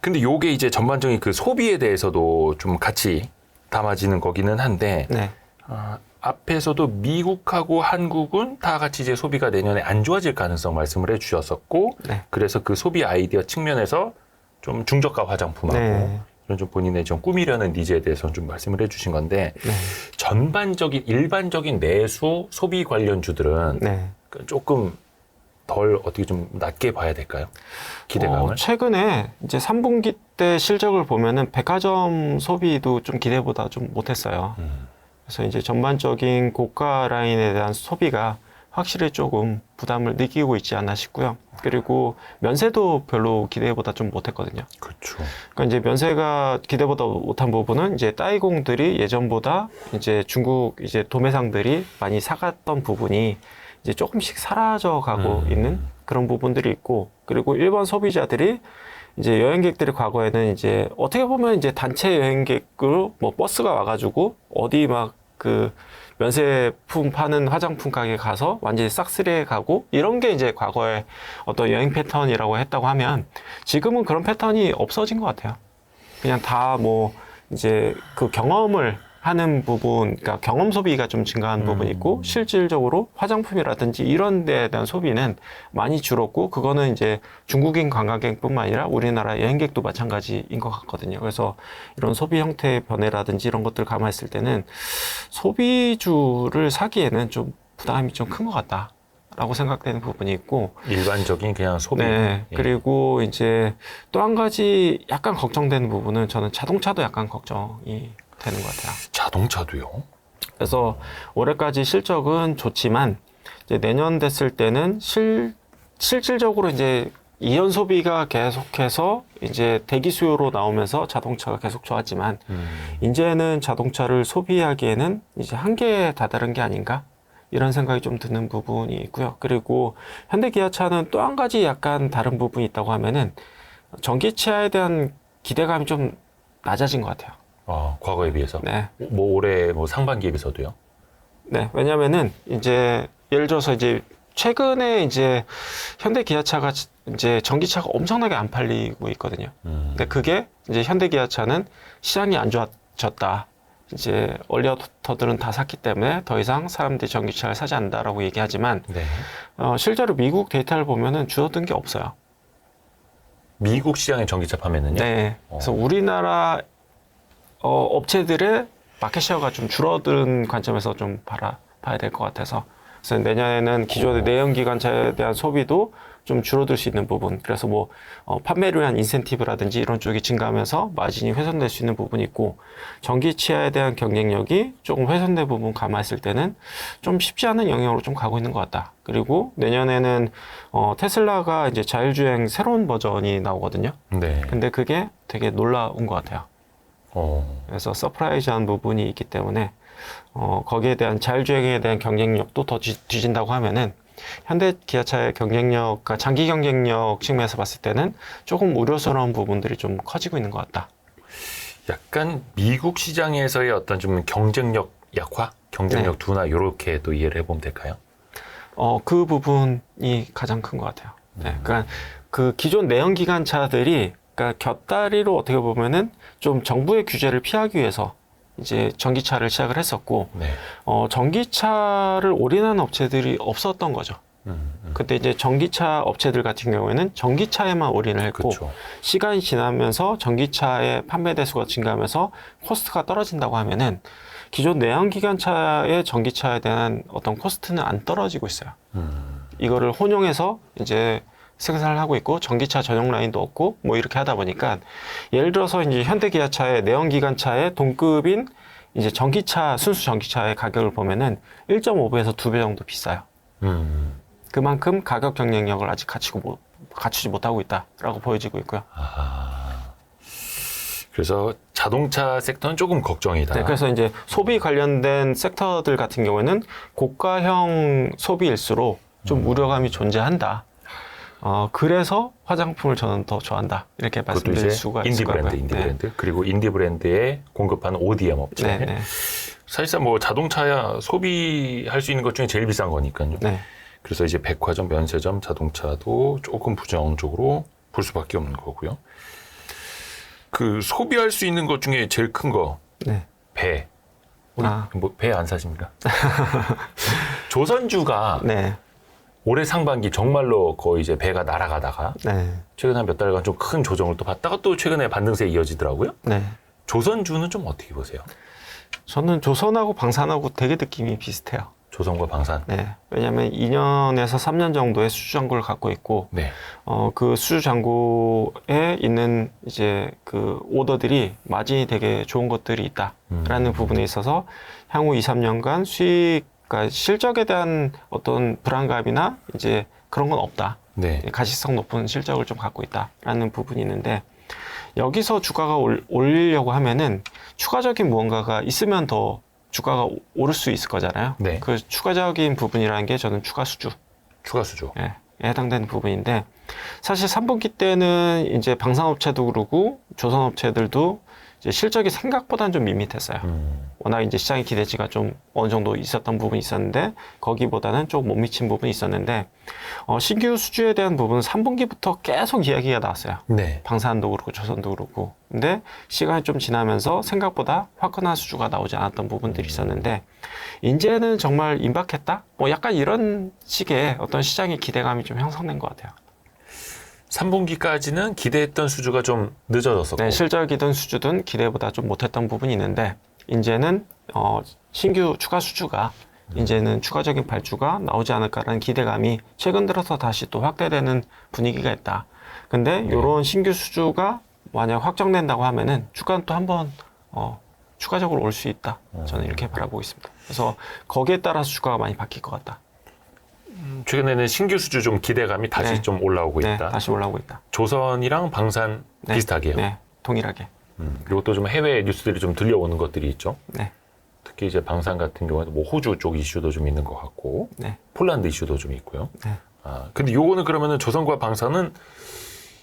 근데 요게 이제 전반적인 그 소비에 대해서도 좀 같이 담아지는 거기는 한데, 네. 앞에서도 미국하고 한국은 다 같이 이제 소비가 내년에 안 좋아질 가능성 말씀을 해주셨었고, 네. 그래서 그 소비 아이디어 측면에서 좀 중저가 화장품하고 네. 이런 좀 본인의 좀 꾸미려는 니즈에 대해서 좀 말씀을 해주신 건데, 네. 전반적인 일반적인 내수 소비 관련주들은 네. 조금 덜 어떻게 좀 낮게 봐야 될까요? 기대감을? 최근에 이제 3분기 때 실적을 보면은 백화점 소비도 좀 기대보다 좀 못했어요. 그래서 이제 전반적인 고가 라인에 대한 소비가 확실히 조금 부담을 느끼고 있지 않나 싶고요. 그리고 면세도 별로 기대보다 좀 못했거든요. 그렇죠. 그러니까 이제 면세가 기대보다 못한 부분은 이제 따이공들이 예전보다 이제 중국 이제 도매상들이 많이 사갔던 부분이 이제 조금씩 사라져가고 있는 그런 부분들이 있고, 그리고 일반 소비자들이 이제 여행객들이 과거에는 이제 어떻게 보면 이제 단체 여행객으로 뭐 버스가 와가지고 어디 막 그 면세품 파는 화장품 가게 가서 완전히 싹쓸이해 가고 이런 게 이제 과거의 어떤 여행 패턴이라고 했다고 하면, 지금은 그런 패턴이 없어진 것 같아요. 그냥 다 뭐 이제 그 경험을 하는 부분, 그러니까 경험 소비가 좀 증가한 부분이 있고, 실질적으로 화장품이라든지 이런 데에 대한 소비는 많이 줄었고, 그거는 이제 중국인 관광객뿐만 아니라 우리나라 여행객도 마찬가지인 것 같거든요. 그래서 이런 소비 형태의 변화라든지 이런 것들을 감안했을 때는 소비주를 사기에는 좀 부담이 좀 큰 것 같다 라고 생각되는 부분이 있고, 일반적인 그냥 소비. 네. 예. 그리고 이제 또 한 가지 약간 걱정되는 부분은, 저는 자동차도 약간 걱정이 되는 것 같아요. 자동차도요? 그래서 올해까지 실적은 좋지만 이제 내년 됐을 때는 실질적으로 이제 이연 소비가 계속해서 이제 대기 수요로 나오면서 자동차가 계속 좋았지만, 이제는 자동차를 소비하기에는 이제 한계에 다다른 게 아닌가, 이런 생각이 좀 드는 부분이 있고요. 그리고 현대기아차는 또 한 가지 약간 다른 부분이 있다고 하면은, 전기차에 대한 기대감이 좀 낮아진 것 같아요. 과거에 비해서? 네. 뭐 올해 뭐 상반기에 비해서도요? 네. 왜냐면은 이제 예를 들어서 이제 최근에 이제 현대기아차가 이제 전기차가 엄청나게 안 팔리고 있거든요. 근데 그게 이제 현대기아차는 시장이 안 좋아졌다, 이제 얼리어더들은 다 샀기 때문에 더 이상 사람들이 전기차를 사지 않는다라고 얘기하지만, 네. 실제로 미국 데이터를 보면은 줄어든 게 없어요. 미국 시장의 전기차 판매는요? 네. 그래서 우리나라 업체들의 마켓시어가 좀 줄어든 관점에서 좀 봐야 될 것 같아서, 그래서 내년에는 기존의 내연기관차에 대한 소비도 좀 줄어들 수 있는 부분, 그래서 뭐 판매를 위한 인센티브라든지 이런 쪽이 증가하면서 마진이 훼손될 수 있는 부분이 있고, 전기차에 대한 경쟁력이 조금 훼손된 부분 감안했을 때는 좀 쉽지 않은 영역으로 좀 가고 있는 것 같다. 그리고 내년에는 테슬라가 이제 자율주행 새로운 버전이 나오거든요. 네. 근데 그게 되게 놀라운 것 같아요. 그래서 서프라이즈한 부분이 있기 때문에 거기에 대한 자율주행에 대한 경쟁력도 더 뒤진다고 하면은, 현대 기아차의 경쟁력과 장기 경쟁력 측면에서 봤을 때는 조금 우려스러운 부분들이 좀 커지고 있는 것 같다. 약간 미국 시장에서의 어떤 좀 경쟁력 약화, 경쟁력 둔화, 이렇게 또 이해를 해보면 될까요? 그 부분이 가장 큰 것 같아요. 네. 그러니까 그 기존 내연기관차들이, 그러니까 곁다리로 어떻게 보면은 좀 정부의 규제를 피하기 위해서 이제 전기차를 시작을 했었고, 네. 전기차를 올인하는 업체들이 없었던 거죠. 그때 이제 전기차 업체들 같은 경우에는 전기차에만 올인을 했고, 그렇죠. 시간이 지나면서 전기차의 판매 대수가 증가하면서 코스트가 떨어진다고 하면은, 기존 내연기관차의 전기차에 대한 어떤 코스트는 안 떨어지고 있어요. 이거를 혼용해서 이제 생산을 하고 있고, 전기차 전용 라인도 없고 뭐 이렇게 하다 보니까, 예를 들어서 이제 현대기아차의 내연기관차의 동급인 이제 전기차, 순수 전기차의 가격을 보면은 1.5배에서 2배 정도 비싸요. 그만큼 가격 경쟁력을 아직 갖추지 못하고 있다라고 보여지고 있고요. 그래서 자동차 섹터는 조금 걱정이다. 네, 그래서 이제 소비 관련된 섹터들 같은 경우에는 고가형 소비일수록 좀 우려감이 존재한다. 그래서 화장품을 저는 더 좋아한다, 이렇게 말씀드릴 수가 있을 것 같고요. 인디 브랜드. 그리고 인디 브랜드에 공급하는 ODM 업체. 네, 네. 사실상 뭐 자동차야 소비할 수 있는 것 중에 제일 비싼 거니까요. 네. 그래서 이제 백화점, 면세점, 자동차도 조금 부정적으로 볼 수밖에 없는 거고요. 그 소비할 수 있는 것 중에 제일 큰 거 네. 배. 우리 아. 뭐 배 안 사십니까? 조선주가 네. 올해 상반기 정말로 거의 이제 배가 날아가다가 네. 최근 한 몇 달간 좀 큰 조정을 또 받다가 또 최근에 반등세에 이어지더라고요. 네. 조선주는 좀 어떻게 보세요? 저는 조선하고 방산하고 되게 느낌이 비슷해요. 조선과 방산. 네. 왜냐하면 2년에서 3년 정도의 수주잔고를 갖고 있고, 네. 그 수주잔고에 있는 이제 그 오더들이 마진이 되게 좋은 것들이 있다라는 부분에 있어서 향후 2, 3년간 수익, 그러니까 실적에 대한 어떤 불안감이나 이제 그런 건 없다. 네. 가시성 높은 실적을 좀 갖고 있다라는 부분이 있는데, 여기서 주가가 올리려고 하면은 추가적인 무언가가 있으면 더 주가가 오를 수 있을 거잖아요. 네. 그 추가적인 부분이라는 게 저는 추가 수주. 추가 수조. 예, 해당되는 부분인데, 사실 3분기 때는 이제 방산업체도 그러고 조선업체들도 이제 실적이 생각보다는 좀 밋밋했어요. 워낙 이제 시장의 기대치가 좀 어느 정도 있었던 부분이 있었는데, 거기보다는 좀 못 미친 부분이 있었는데, 신규 수주에 대한 부분은 3분기부터 계속 이야기가 나왔어요. 네. 방산도 그렇고 조선도 그렇고. 근데 시간이 좀 지나면서 생각보다 화끈한 수주가 나오지 않았던 부분들이 있었는데, 이제는 정말 임박했다? 뭐 약간 이런 식의 어떤 시장의 기대감이 좀 형성된 것 같아요. 3분기까지는 기대했던 수주가 좀 늦어졌었고. 네, 실적이든 수주든 기대보다 좀 못했던 부분이 있는데, 이제는 신규 추가 수주가 이제는 추가적인 발주가 나오지 않을까라는 기대감이 최근 들어서 다시 또 확대되는 분위기가 있다. 근데 이런 신규 수주가 만약 확정된다고 하면은 주가는 또 한번 추가적으로 올 수 있다. 저는 이렇게 바라보고 있습니다. 그래서 거기에 따라서 주가가 많이 바뀔 것 같다. 최근에는 신규 수주 좀 기대감이 다시 네. 좀 올라오고 네, 있다. 다시 올라오고 있다. 조선이랑 방산 네, 비슷하게요. 네, 동일하게. 그리고 또 좀 해외 뉴스들이 좀 들려오는 것들이 있죠. 네, 특히 이제 방산 같은 경우에는 뭐 호주 쪽 이슈도 좀 있는 것 같고, 네, 폴란드 이슈도 좀 있고요. 네. 근데 요거는 그러면은 조선과 방산은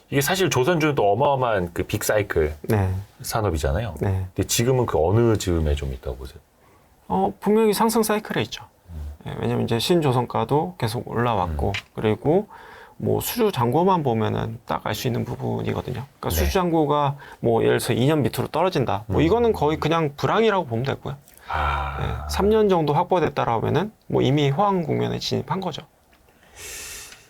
이게 사실 조선주는 또 어마어마한 그 빅사이클 네, 산업이잖아요. 네. 근데 지금은 그 어느 즈음에 좀 있다고 보세요? 분명히 상승 사이클에 있죠. 네, 왜냐면 이제 신조선가도 계속 올라왔고, 그리고 뭐 수주 잔고만 보면은 딱 알 수 있는 부분이거든요. 그러니까 네. 수주 잔고가 뭐 예를 들어서 2년 밑으로 떨어진다. 뭐 이거는 거의 그냥 불황이라고 보면 되고요. 네, 3년 정도 확보됐다라고 하면은 뭐 이미 호황 국면에 진입한 거죠.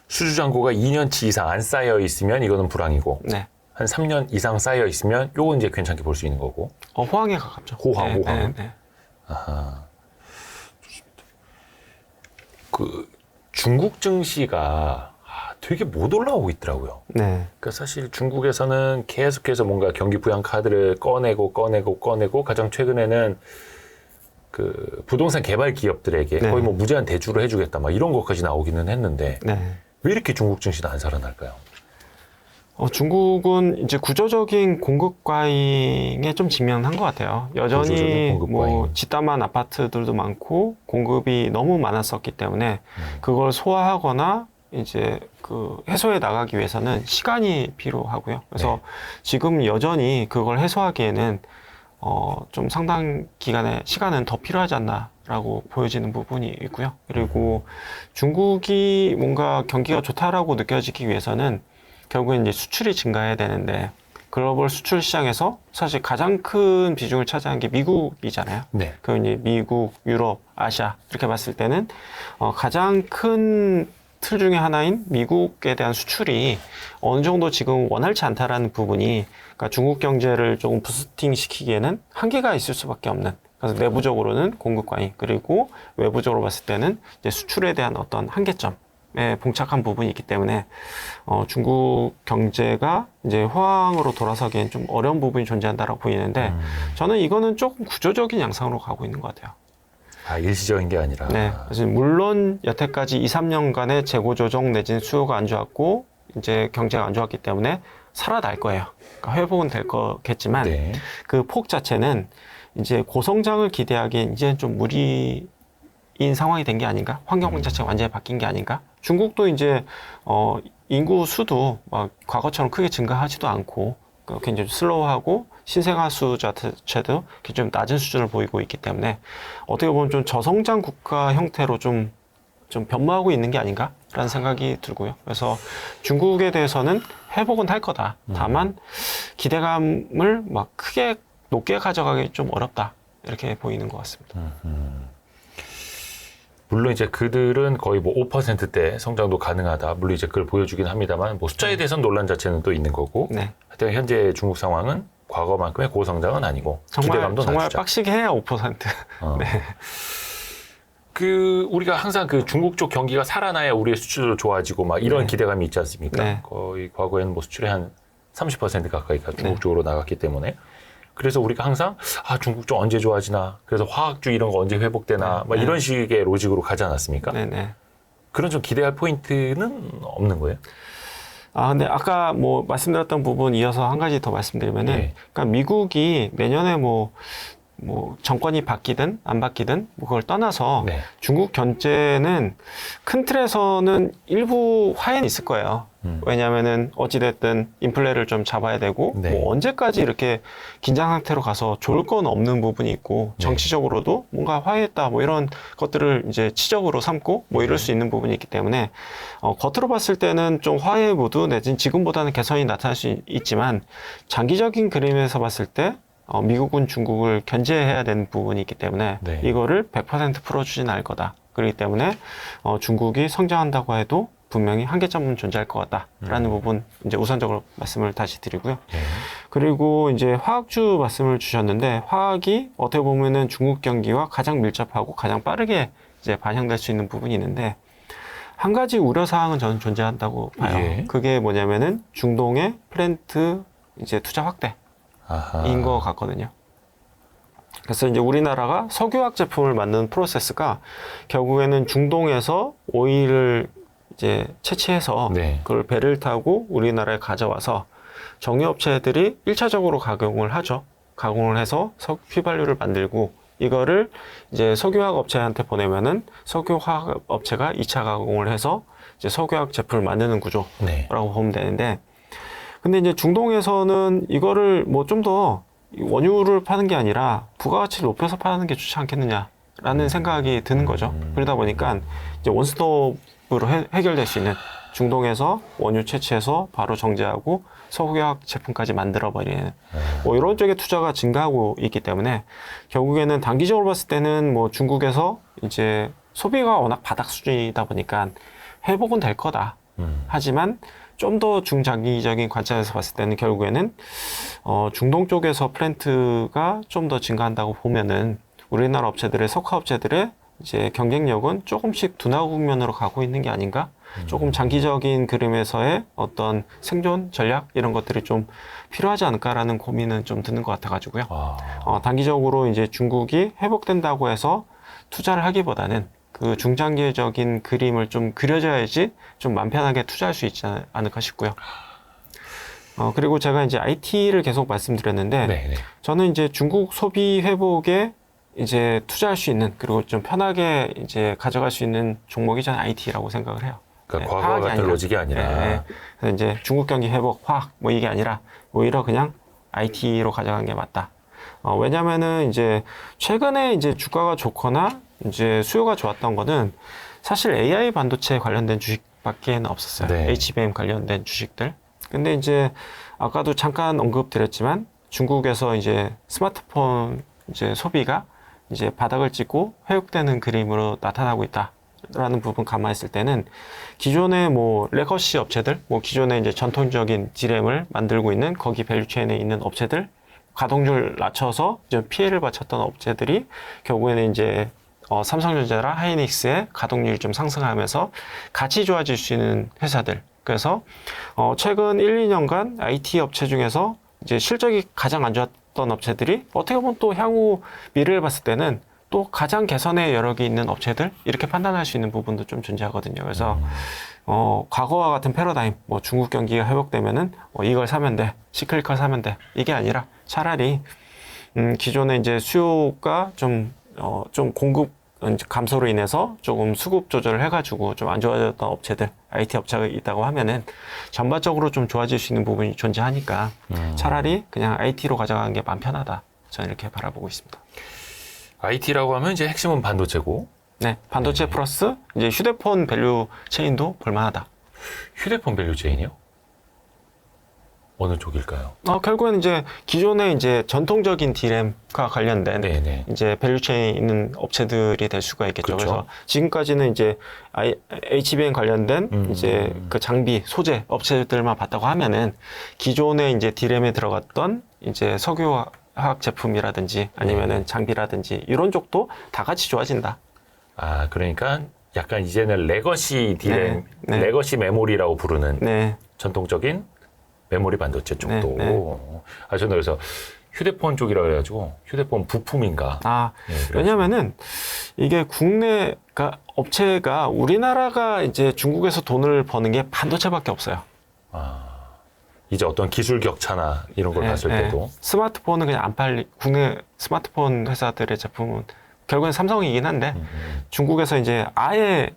수주 잔고가 2년치 이상 안 쌓여 있으면 이거는 불황이고, 네. 한 3년 이상 쌓여 있으면 요건 이제 괜찮게 볼 수 있는 거고. 호황에 가깝죠. 호황, 네, 호황. 네, 네. 그 중국 증시가 되게 못 올라오고 있더라고요. 네. 그러니까 사실 중국에서는 계속해서 뭔가 경기 부양 카드를 꺼내고 가장 최근에는 그 부동산 개발 기업들에게 네. 거의 뭐 무제한 대주를 해주겠다 막 이런 것까지 나오기는 했는데 네. 왜 이렇게 중국 증시는 안 살아날까요? 중국은 이제 구조적인 공급 과잉에 좀 직면한 것 같아요. 여전히 구조적인 공급 과잉. 뭐 집담한 아파트들도 많고 공급이 너무 많았었기 때문에 그걸 소화하거나 이제 그 해소해 나가기 위해서는 시간이 필요하고요. 그래서 지금 여전히 그걸 해소하기에는 좀 상당 기간의 시간은 더 필요하지 않나라고 보여지는 부분이 있고요. 그리고 중국이 뭔가 경기가 좋다라고 느껴지기 위해서는 결국엔 이제 수출이 증가해야 되는데, 글로벌 수출 시장에서 사실 가장 큰 비중을 차지한 게 미국이잖아요. 네. 그 이제 미국, 유럽, 아시아 이렇게 봤을 때는 가장 큰 틀 중에 하나인 미국에 대한 수출이 어느 정도 지금 원활치 않다라는 부분이, 그러니까 중국 경제를 조금 부스팅 시키기에는 한계가 있을 수밖에 없는. 그래서 내부적으로는 공급 과잉, 그리고 외부적으로 봤을 때는 이제 수출에 대한 어떤 한계점에 봉착한 부분이 있기 때문에 중국 경제가 이제 호황으로 돌아서기엔 좀 어려운 부분이 존재한다라고 보이는데, 저는 이거는 조금 구조적인 양상으로 가고 있는 것 같아요. 일시적인 게 아니라. 네. 그래서 물론 여태까지 2, 3년간의 재고 조정 내지는 수요가 안 좋았고 이제 경제가 안 좋았기 때문에 살아날 거예요. 그러니까 회복은 될 거겠지만 네. 그 폭 자체는 이제 고성장을 기대하기엔 이제는 좀 무리인 상황이 된 게 아닌가? 환경 자체가 완전히 바뀐 게 아닌가? 중국도 이제 인구 수도 막 과거처럼 크게 증가하지도 않고 굉장히 슬로우하고 신생아 수 자체도 굉장히 낮은 수준을 보이고 있기 때문에 어떻게 보면 좀 저성장 국가 형태로 좀 변모하고 있는 게 아닌가라는 생각이 들고요. 그래서 중국에 대해서는 회복은 할 거다. 다만 기대감을 막 크게 높게 가져가기 좀 어렵다. 이렇게 보이는 것 같습니다. 물론 이제 그들은 거의 뭐 5%대 성장도 가능하다. 물론 이제 그걸 보여주긴 합니다만, 뭐 숫자에 대해서는 논란 자체는 또 있는 거고. 네. 하여튼 현재 중국 상황은 과거만큼의 고성장은 아니고 기대감도 정말 낮추자. 빡시게 해야 5%. 네. 그 우리가 항상 그 중국 쪽 경기가 살아나야 우리의 수출도 좋아지고 막 이런 네. 기대감이 있지 않습니까? 네. 거의 과거에는 뭐 수출의 한 30% 가까이가 중국 네. 쪽으로 나갔기 때문에 그래서 우리가 항상 중국 쪽 언제 좋아지나 그래서 화학주 이런 거 언제 회복되나 막 네. 이런 식의 로직으로 가지 않았습니까? 네네. 그런 좀 기대할 포인트는 없는 거예요? 근데 아까 뭐 말씀드렸던 부분 이어서 한 가지 더 말씀드리면은, 네. 그러니까 미국이 내년에 뭐 정권이 바뀌든 안 바뀌든 뭐 그걸 떠나서 네. 중국 견제는 큰 틀에서는 일부 화해는 있을 거예요. 왜냐하면은 어찌됐든 인플레를 좀 잡아야 되고 네. 뭐 언제까지 이렇게 긴장 상태로 가서 좋을 건 없는 부분이 있고 네. 정치적으로도 뭔가 화해했다 뭐 이런 것들을 이제 치적으로 삼고 뭐 이럴 수 있는 부분이 있기 때문에 겉으로 봤을 때는 좀 화해 모드 내지는 지금보다는 개선이 나타날 수 있지만 장기적인 그림에서 봤을 때 미국은 중국을 견제해야 되는 부분이 있기 때문에 네. 이거를 100% 풀어주진 않을 거다. 그렇기 때문에 중국이 성장한다고 해도 분명히 한계점은 존재할 것 같다라는 부분 이제 우선적으로 말씀을 다시 드리고요. 네. 그리고 이제 화학주 말씀을 주셨는데 화학이 어떻게 보면은 중국 경기와 가장 밀접하고 가장 빠르게 이제 반영될 수 있는 부분이 있는데 한 가지 우려 사항은 저는 존재한다고 봐요. 예. 그게 뭐냐면은 중동의 플랜트 이제 투자 확대. 인 것 같거든요. 그래서 이제 우리나라가 석유화학 제품을 만드는 프로세스가 결국에는 중동에서 오일을 이제 채취해서 네. 그걸 배를 타고 우리나라에 가져와서 정유업체들이 1차적으로 가공을 하죠. 가공을 해서 석유 휘발유를 만들고 이거를 이제 석유화학 업체한테 보내면은 석유화학 업체가 2차 가공을 해서 이제 석유화학 제품을 만드는 구조라고 네. 보면 되는데 근데 이제 중동에서는 이거를 뭐 좀 더 원유를 파는 게 아니라 부가가치를 높여서 파는 게 좋지 않겠느냐라는 생각이 드는 거죠. 그러다 보니까 이제 원스톱으로 해결될 수 있는 중동에서 원유 채취해서 바로 정제하고 석유화학 제품까지 만들어버리는 뭐 이런 쪽의 투자가 증가하고 있기 때문에 결국에는 단기적으로 봤을 때는 뭐 중국에서 이제 소비가 워낙 바닥 수준이다 보니까 회복은 될 거다. 하지만 좀 더 중장기적인 관점에서 봤을 때는 결국에는 중동 쪽에서 플랜트가 좀 더 증가한다고 보면은 우리나라 업체들의 석화 업체들의 이제 경쟁력은 조금씩 둔화 국면으로 가고 있는 게 아닌가? 조금 장기적인 그림에서의 어떤 생존 전략 이런 것들이 좀 필요하지 않을까라는 고민은 좀 드는 것 같아가지고요. 단기적으로 이제 중국이 회복된다고 해서 투자를 하기보다는 그 중장기적인 그림을 좀 그려져야지 좀 마음 편하게 투자할 수 있지 않을까 싶고요. 그리고 제가 이제 IT를 계속 말씀드렸는데, 네. 저는 이제 중국 소비 회복에 이제 투자할 수 있는, 그리고 좀 편하게 이제 가져갈 수 있는 종목이 저는 IT라고 생각을 해요. 그러니까 네, 과거와 화학이 같은 아니라. 로직이 아니라. 네. 그래서 이제 중국 경기 회복, 화학 뭐 이게 아니라 오히려 그냥 IT로 가져가는 게 맞다. 왜냐면은 이제 최근에 이제 주가가 좋거나 이제 수요가 좋았던 거는 사실 AI 반도체 관련된 주식밖에는 없었어요. 네. HBM 관련된 주식들. 근데 이제 아까도 잠깐 언급드렸지만 중국에서 이제 스마트폰 이제 소비가 이제 바닥을 찍고 회복되는 그림으로 나타나고 있다라는 부분 감안했을 때는 기존의 뭐 레거시 업체들, 뭐 기존의 이제 전통적인 D램을 만들고 있는 거기 밸류체인에 있는 업체들 가동률 낮춰서 이제 피해를 받쳤던 업체들이 결국에는 이제 삼성전자나 하이닉스의 가동률이 좀 상승하면서 같이 좋아질 수 있는 회사들. 그래서 최근 1, 2년간 IT 업체 중에서 이제 실적이 가장 안 좋았던 업체들이 어떻게 보면 또 향후 미래를 봤을 때는 또 가장 개선의 여력이 있는 업체들 이렇게 판단할 수 있는 부분도 좀 존재하거든요. 그래서 과거와 같은 패러다임, 뭐 중국 경기가 회복되면은 이걸 사면 돼, 시클리컬 사면 돼 이게 아니라 차라리 기존의 이제 수요가 좀 공급 감소로 인해서 조금 수급 조절을 해가지고 좀 안 좋아졌던 업체들, IT 업체가 있다고 하면은 전반적으로 좀 좋아질 수 있는 부분이 존재하니까 차라리 그냥 IT로 가져가는 게 마음 편하다. 저는 이렇게 바라보고 있습니다. IT라고 하면 이제 핵심은 반도체고. 네, 반도체 플러스 이제 휴대폰 밸류 체인도 볼만하다. 휴대폰 밸류 체인이요? 어느 쪽일까요? 결국엔 이제 기존의 이제 전통적인 D램과 관련된 네네. 이제 밸류체인에 있는 업체들이 될 수가 있겠죠. 그렇죠. 그래서 지금까지는 이제 HBM 관련된 이제 그 장비, 소재 업체들만 봤다고 하면은 기존의 이제 D램에 들어갔던 이제 석유화학 제품이라든지 아니면은 장비라든지 이런 쪽도 다 같이 좋아진다. 아, 그러니까 약간 이제는 레거시 D램, 네. 레거시 메모리라고 부르는 네. 전통적인 메모리 반도체 쪽도. 네. 아, 저는 그래서 휴대폰 쪽이라 그래가지고 휴대폰 부품인가. 네, 그래서. 왜냐면은 이게 국내 업체가 우리나라가 이제 중국에서 돈을 버는 게 반도체밖에 없어요. 이제 어떤 기술 격차나 이런 걸 봤을 때도. 스마트폰은 그냥 안 국내 스마트폰 회사들의 제품은 결국엔 삼성이긴 한데 중국에서 이제 아예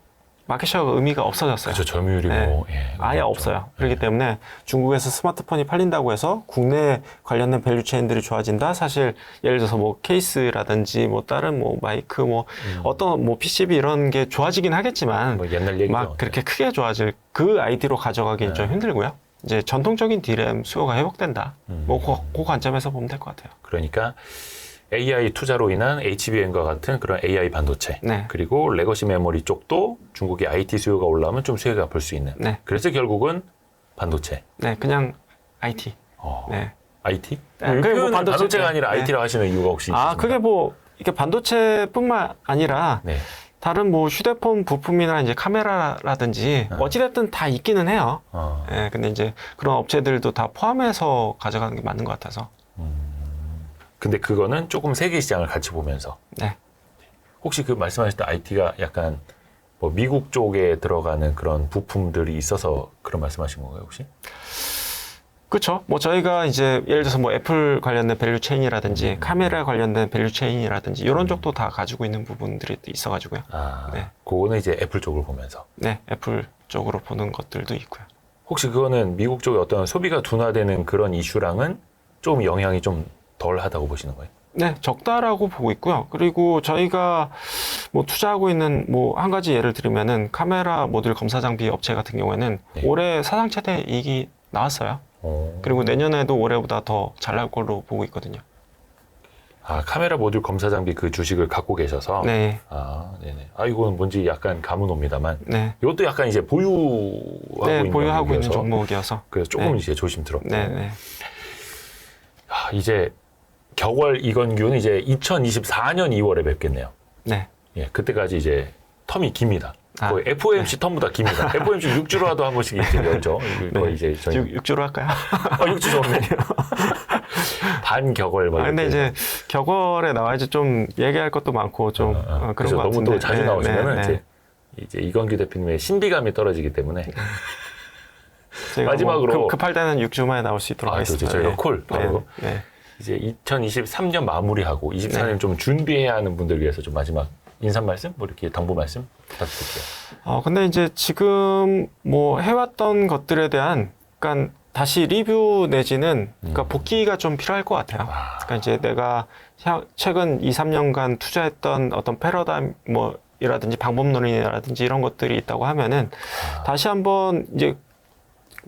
마켓쉐어가 의미가 없어졌어요. 그렇죠. 점유율이 네. 뭐. 예, 아예 그렇죠. 없어요. 그렇기 때문에 중국에서 스마트폰이 팔린다고 해서 국내 관련된 밸류체인들이 좋아진다. 사실 예를 들어서 뭐 케이스라든지 뭐 다른 뭐 마이크 뭐 어떤 뭐 PCB 이런 게 좋아지긴 하겠지만 뭐 옛날 얘기죠. 막 그렇게 크게 좋아질 그 아이디로 가져가기는 좀 힘들고요. 이제 전통적인 D램 수요가 회복된다. 뭐 그 관점에서 보면 될 것 같아요. 그러니까 AI 투자로 인한 HBM과 같은 그런 AI 반도체, 네. 그리고 레거시 메모리 쪽도 중국의 IT 수요가 올라오면 좀 수혜가 볼 수 있는. 네. 그래서 결국은 반도체. 네, 그냥 IT. 네. IT? 네, 그게 뭐 반도체가 네. 아니라 네. IT라고 하시는 이유가 혹시 있으신가요? 그게 뭐 이게 반도체뿐만 아니라 네. 다른 뭐 휴대폰 부품이나 이제 카메라라든지 어찌됐든 다 있기는 해요. 예, 근데 이제 그런 업체들도 다 포함해서 가져가는 게 맞는 것 같아서. 근데 그거는 조금 세계 시장을 같이 보면서. 네. 혹시 그 말씀하셨던 IT가 약간 뭐 미국 쪽에 들어가는 그런 부품들이 있어서 그런 말씀하신 건가요, 혹시? 그렇죠. 뭐 저희가 이제 예를 들어서 뭐 애플 관련된 밸류 체인이라든지 카메라 관련된 밸류 체인이라든지 이런 쪽도 다 가지고 있는 부분들이 있어가지고요. 네. 그거는 이제 애플 쪽을 보면서. 네, 애플 쪽으로 보는 것들도 있고요. 혹시 그거는 미국 쪽의 어떤 소비가 둔화되는 그런 이슈랑은 좀 영향이 좀 덜 하다고 보시는 거예요? 네, 적다라고 보고 있고요. 그리고 저희가 뭐 투자하고 있는 뭐 한 가지 예를 들면은 카메라 모듈 검사 장비 업체 같은 경우에는 올해 사상 최대 이익이 나왔어요. 그리고 내년에도 올해보다 더 잘 나올 걸로 보고 있거든요. 카메라 모듈 검사 장비 그 주식을 갖고 계셔서. 네. 네네. 이거는 뭔지 약간 감은 옵니다만. 네. 이것도 약간 이제 보유하고 있는 보유하고 있는 종목이어서. 종목이어서. 그래서 조금 이제 조심스럽고. 네. 이제 격월 이건규는 이제 2024년 2월에 뵙겠네요. 네. 예, 그때까지 이제 텀이 깁니다. 거의 FOMC 텀보다 깁니다. FOMC 6주라도 한 번씩 이제 열죠. 거의 이제 저희 6주로 할까요? 6주 좋네. 반격월 막. 근데 이제 격월에 나와야지 좀 얘기할 것도 많고 좀 그런 그래서 것 너무 같은데. 또 자주 나오시면은 네. 이제 이건규 대표님의 신비감이 떨어지기 때문에 제가 마지막으로 뭐 급할 때는 6주 만에 나올 수 있도록 하겠습니다. 그렇죠. 저희가 콜 바로. 네. 이제 2023년 마무리하고 24년 좀 준비해야 하는 분들 위해서 좀 마지막 인사 말씀, 뭐 이렇게 당부 말씀 부탁드릴게요. 근데 이제 지금 뭐 해왔던 것들에 대한 약간 다시 리뷰 내지는 그러니까 복귀가 좀 필요할 것 같아요. 그러니까 이제 내가 최근 2, 3년간 투자했던 어떤 패러다임 뭐 이라든지 방법론이라든지 이런 것들이 있다고 하면은 다시 한번 이제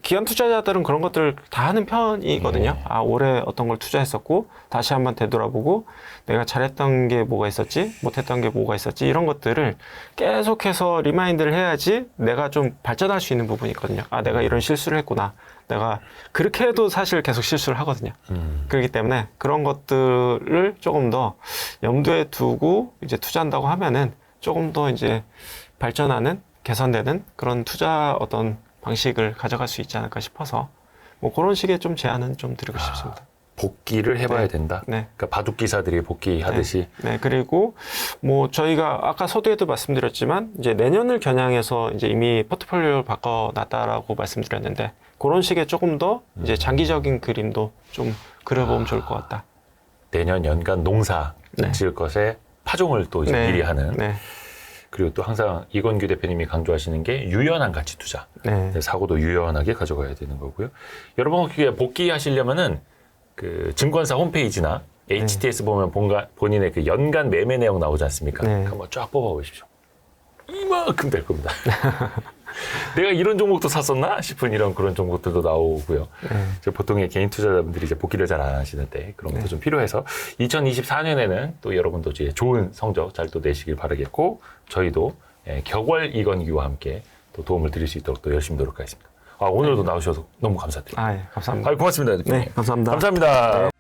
기관 투자자들은 그런 것들을 다 하는 편이거든요. 올해 어떤 걸 투자했었고 다시 한번 되돌아보고 내가 잘했던 게 뭐가 있었지, 못했던 게 뭐가 있었지 이런 것들을 계속해서 리마인드를 해야지 내가 좀 발전할 수 있는 부분이 있거든요. 내가 이런 실수를 했구나. 내가 그렇게 해도 사실 계속 실수를 하거든요. 그렇기 때문에 그런 것들을 조금 더 염두에 두고 이제 투자한다고 하면은 조금 더 이제 발전하는, 개선되는 그런 투자 어떤 방식을 가져갈 수 있지 않을까 싶어서 뭐 그런 식의 좀 제안은 좀 드리고 싶습니다. 복귀를 해봐야 된다. 네. 그러니까 바둑 기사들이 복귀하듯이. 네. 그리고 뭐 저희가 아까 서두에도 말씀드렸지만 이제 내년을 겨냥해서 이제 이미 포트폴리오를 바꿔놨다라고 말씀드렸는데 그런 식의 조금 더 이제 장기적인 그림도 좀 그려보면 좋을 것 같다. 내년 연간 농사 지을 것에 파종을 또 이제 미리 하는. 네. 그리고 또 항상 이건규 대표님이 강조하시는 게 유연한 가치 투자. 사고도 유연하게 가져가야 되는 거고요. 여러분 혹시 복귀하시려면은 그 증권사 홈페이지나 HTS 보면 본인의 그 연간 매매 내용 나오지 않습니까? 한번 쫙 뽑아 보십시오. 이만큼 될 겁니다. 내가 이런 종목도 샀었나 싶은 그런 종목들도 나오고요. 이제 보통의 개인 투자자분들이 이제 복귀를 잘 안 하시는데 그런 것도 좀 필요해서 2024년에는 또 여러분도 이제 좋은 성적 잘 또 내시길 바라겠고 저희도 격월 이건규와 함께 또 도움을 드릴 수 있도록 또 열심히 노력하겠습니다. 오늘도 나오셔서 너무 감사드립니다. 감사합니다. 고맙습니다. 대표님. 네, 감사합니다. 감사합니다.